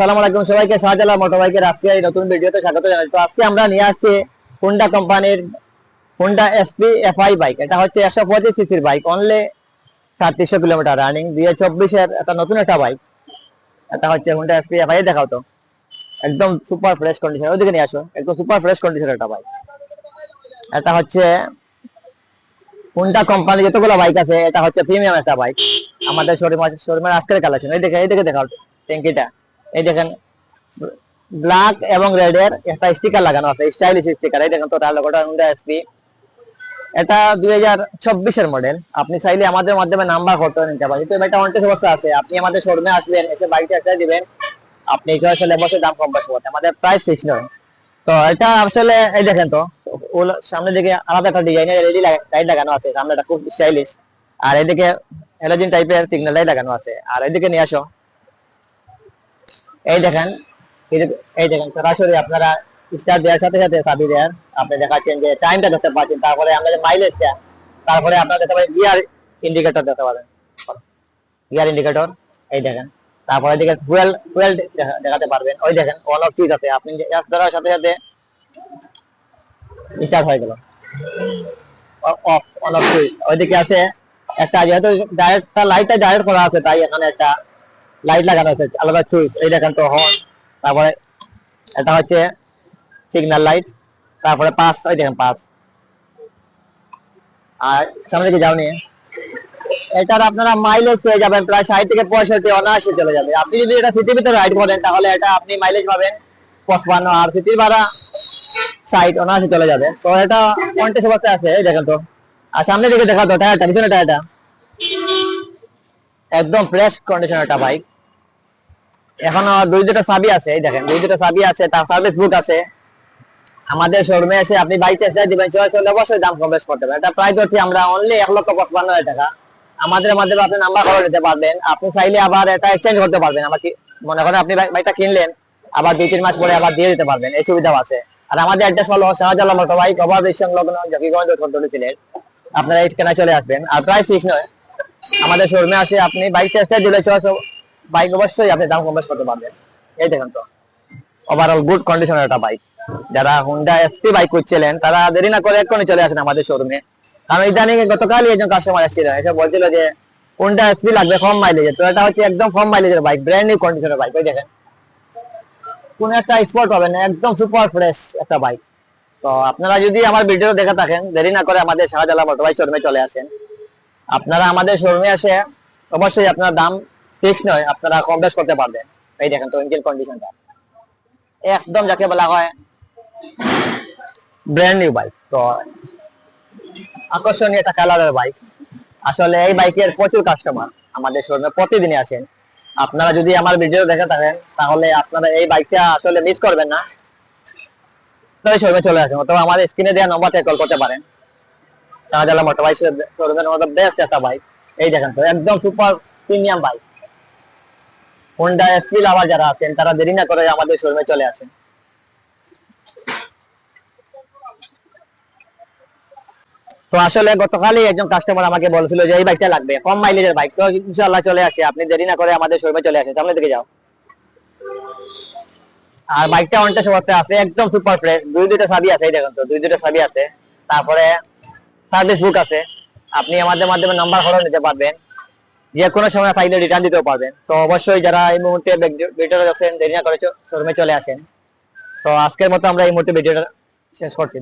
আসসালামু আলাইকুম সবাইকে, শাহজালাল মোটরবাইকের আজকে এই নতুন ভিডিওতে স্বাগত জানাই। তো আজকে আমরা নিয়ে আসছি হোন্ডা কোম্পানির হোন্ডা এসপি এফআই বাইক। এটা হচ্ছে 125 সিসির বাইক, অনলি 3700 কিলোমিটার রানিং, 2024 এর একটা নতুন একটা বাইক। এটা হচ্ছে হোন্ডা এসপি এফআই। দেখাও তো, একদম সুপার ফ্রেশ কন্ডিশন, ওইদিকে নিয়ে আসো। একদম সুপার ফ্রেশ কন্ডিশনের একটা বাইক। এটা হচ্ছে হোন্ডা কোম্পানি যতগুলো বাইক আছে, এটা হচ্ছে প্রিমিয়াম একটা বাইক। আমাদের শোরুমের আজকের কালেকশন এই দেখে দেখাও ট্যাঙ্কিটা। এই দেখেন, ব্ল্যাক এবং রেড এর একটা স্টিকার লাগানো আছে, স্টাইলিশ স্টিকার। এই দেখেন তো, তার লোগোটা হোন্ডা এসপি। এটা 2024 এর মডেল। আপনি চাইলে আমাদের মাধ্যমে নাম্বার করতে নিতে পারেন। তো এটা অনটেস্ট অবস্থা আছে। আপনি আমাদের শোরুমে আসবেন, এসে বাইকটা একটা দিবেন, আপনি এটা আসলে বসে দাম কম বেশি করতে। আমাদের প্রাইস ফিক্স নয়। তো এটা আসলে এই দেখেন তো, সামনের দিকে আলাদা একটা ডিজাইনের এলইডি লাইট লাগানো আছে, সামনেটা খুব স্টাইলিশ। আর এদিকে হ্যালোজেন টাইপের সিগন্যাল লাইট লাগানো আছে। আর এদিকে নিয়ে আসো, এই দেখেন, এই দেখেন সরাসরি আপনারা স্টার্ট দেওয়ার সাথে সাথে চাবি দেওয়ার আপনি দেখাচ্ছেন যে টাইমটা দেখতে পাচ্ছেন। তারপরে আমরা যে মাইলেজটা, তারপরে আপনারা দেখতে পাবেন গিয়ার ইন্ডিকেটর দেখতে পাবেন, গিয়ার ইন্ডিকেটর। এই দেখেন, তারপরে এদিকে ফুয়েল ফুয়েল দেখাতে পারবেন। ওই দেখেন অন অফ সুইচ আছে, আপনি ধরার সাথে সাথে স্টার্ট হয়ে গেল, অফ অন অফ সুইচ। ওইদিকে আছে একটা, যেহেতু ডাইরেক্ট লাইটটা ডাইরেক্ট করা আছে, তাই এখানে একটা লাইট লাগানো আছে, আলাদা সুইচ। এই দেখেন তো হর্ন, তারপরে এটা হচ্ছে সিগন্যাল লাইট, তারপরে পাস। ওই দেখেন পাস। আর সামনে দিকে যাও নিয়ে, এটার আপনারা মাইলেজ পেয়ে যাবেন প্রায় 60 থেকে 65 অনায়াসে চলে যাবে। আপনি যদি এটা সিটির ভিতরে রাইড করেন, তাহলে এটা আপনি মাইলেজ পাবেন 55, আর সিটির ভাড়া 60 অনায়াসে চলে যাবে। তো এটা কন্টেস্ট অবস্থায় আছে, এই দেখেন তো। আর সামনে দিকে দেখা তো টায়ারটা, পিছনে টায়ারটা একদম ফ্রেশ কন্ডিশনের একটা বাইক। এখনো দুইটা চাবি আছে, এই দেখেন দুইটা চাবি আছে, তার সার্ভিস বুক আছে। আমাদের শোরুমে এসে আপনি বাইক টেস্ট দিবেন, চয়েস হলে অবশ্যই দাম কম বেশ করতে পারেন। এটা প্রাইস হচ্ছে আমরা অনলি 1,55,000 টাকা। আমাদের মাধ্যমে আপনি নাম্বার করে নিতে পারবেন। আপনি চাইলে আবার এটা এক্সচেঞ্জ করতে পারবেন। আমাকে মনে করেন আপনি বাইকটা কিনলেন, আবার 2-3 মাস পরে আবার দিয়ে দিতে পারবেন, এই সুবিধাও আছে। আর আমাদের অ্যাড্রেস হলো শাহজালাল মোটরবাইক, ওভারব্রিজ সংলগ্ন জকিগঞ্জ উত্তর সিলেট। আপনারা এইখানে চলে আসবেন। আর প্রাইস ফিক্স নয়, আমাদের শোরুমে আসে আপনি বাইক টেস্ট দিলে বাইক অবশ্যই আপনি দাম কম বেশ করতে পারবেন। এই দেখেন তো, ওভারঅল গুড কন্ডিশনের একটা বাইক। যারা হোন্ডা এসপি বাইক খুঁজছিলেন, তারা দেরি না করে এক্ষুনি চলে আসেন আমাদের শোরুমে। কারণ ইদানিং গতকালই একজন কাস্টমার এসেছিলেন, এসে বলছিল যে হোন্ডা এসপি লাগবে কম মাইলেজের। তো এটা হচ্ছে একদম কম মাইলেজের বাইক, ব্র্যান্ড নিউ কন্ডিশনের বাইক। ওই দেখেন, কোন একটা স্পট হবে না, একদম সুপার ফ্রেশ একটা বাইক। তো আপনারা যদি আমার ভিডিও দেখে থাকেন, দেরি না করে আমাদের শাহজালাল মোটরবাইক শোরুমে চলে আসেন। আপনারা আমাদের শোরুমে আসে অবশ্যই আপনার দাম ফিক্স নয়, আপনারা কম বেশ করতে পারবেন। এই দেখেন তো ইঞ্জিন কন্ডিশনটা একদম যাকে বলা হয় ব্র্যান্ড নিউ বাইক। তো আকর্ষণীয় একটা কালারের বাইক। আসলে এই বাইকের প্রচুর কাস্টমার আমাদের শোরুমে প্রতিদিনই আসেন। আপনারা যদি আমার ভিডিও দেখে থাকেন, তাহলে আপনারা এই বাইকটা আসলে মিস করবেন না। তাই শোরুমে চলে আসেন, অথবা আমাদের স্ক্রিনে দেওয়া নম্বর থেকে কল করতে পারেন। শাহজালাল মোটরবাইক শোরুমের মধ্যে বেস্ট একটা বাইক। এই দেখেন তো, একদম super premium bike. Honda SP lover যারা আছেন, তারা দেরি না করে আমাদের শোরুমে চলে আসেন। তো আসলে গতকালই একজন কাস্টমার আমাকে বলেছিল যে এই বাইকটা লাগবে, কম মাইলেজের বাইক। তো ইনশাআল্লাহ চলে আসে, আপনি দেরি না করে আমাদের শোরুমে চলে আসেন। সামনে দিকে যাও। আর বাইকটা অনটেস্ট অবস্থায় আছে, একদম সুপার ফ্রেশ। দুইটা চাবি আছে, এই দেখেন তো দুইটা চাবি আছে। তারপরে সার্ভিস বুক আছে, আপনি আমাদের মাধ্যমে নাম্বার করে নিতে পারবেন। যে কোনো সময় চাইলে রিটার্ন দিতেও পারবেন। তো অবশ্যই যারা এই মুহূর্তে ভিডিওটা দেখছেন, দেরি না করে শোরুমে চলে আসেন। তো আজকের মতো আমরা এই মুহূর্তে ভিডিওটা শেষ করছি।